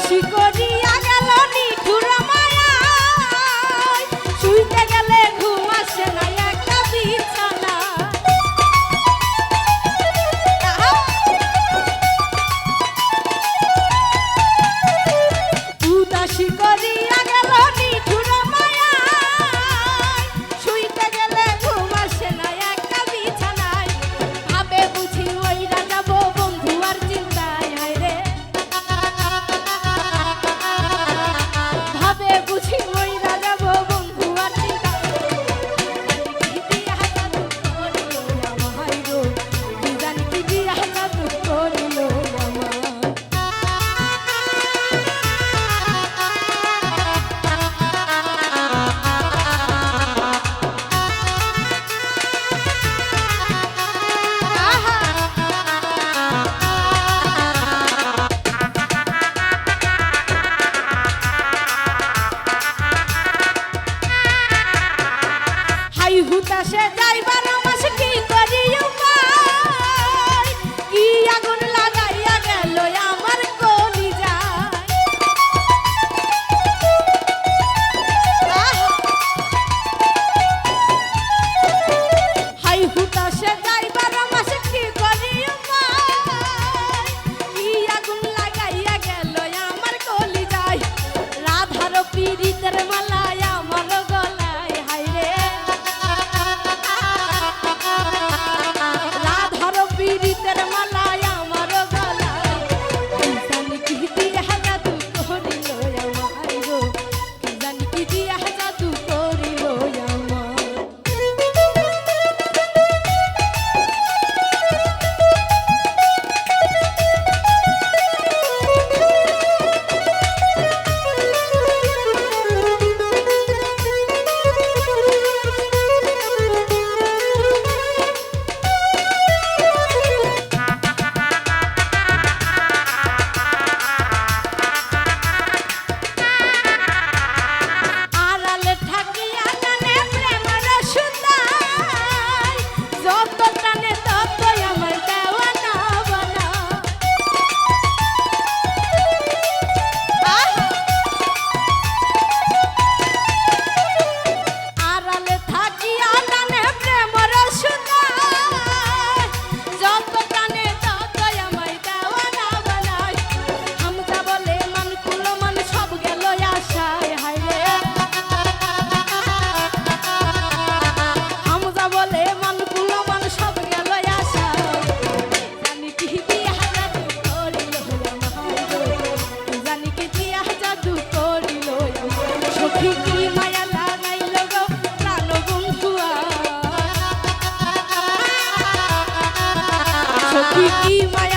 উদাসী করিয়া গেল নিঠুর মায়ায়, শুইতে গেলে ঘুম আসে না একটা বিছানা। উদাসী করিয়া গেল নিঠুর মায়ায়, শুইতে গেলে ঘুম আসে না একটা বিছানায়। ভাবে বুঝি ওইরা যাব বন্ধু আর চিন্তায়, হায়রে ভাবে বুঝি ওইরা যাব বন্ধু আর চিন্তায়। কি দিয়া জাদু করিল আমার গো, কি জানি কি দিয়া জাদু করিল আমার। হাই হুতাশে যাইবার মাস কি করি উপায়, কি আগুন লাগাইয়া গেল আমার কলিজায়। হাই হুতাশে যাইবার মাস কি করি উপায়, কি আগুন লাগাইয়া গেল আমার কলিজায়। রাধার পীড়িতের মালায় আমার গলায়, হায়রে রাধার পীড়িতের মালায় আমার গলায়। কি জানি কি দিয়া জাদু করিল আমার গো, কি জানি কি দিয়া জাদু করিল আমার। আড়ালে থাকিয়া টানে প্রেমের সুতায়, যত টানে ততই আমার দেওয়ানা বানা। আড়ালে থাকিয়া টানে প্রেমের সুতায়, যত টানে ততই আমার দেওয়ানা বানায়। হামজা বলে মান কুলো মান সব গেল আশায়, হায়রে হামজা বলে মান কুলো মান সব গেল আশায়। জানি কি দিয়া জাদু করিল আমার গো, জানি কি দিয়া জাদু করিল আমার। সখী কি মায়া লাগাইল গো প্রাণ বন্ধু আর, সখী কি মায়া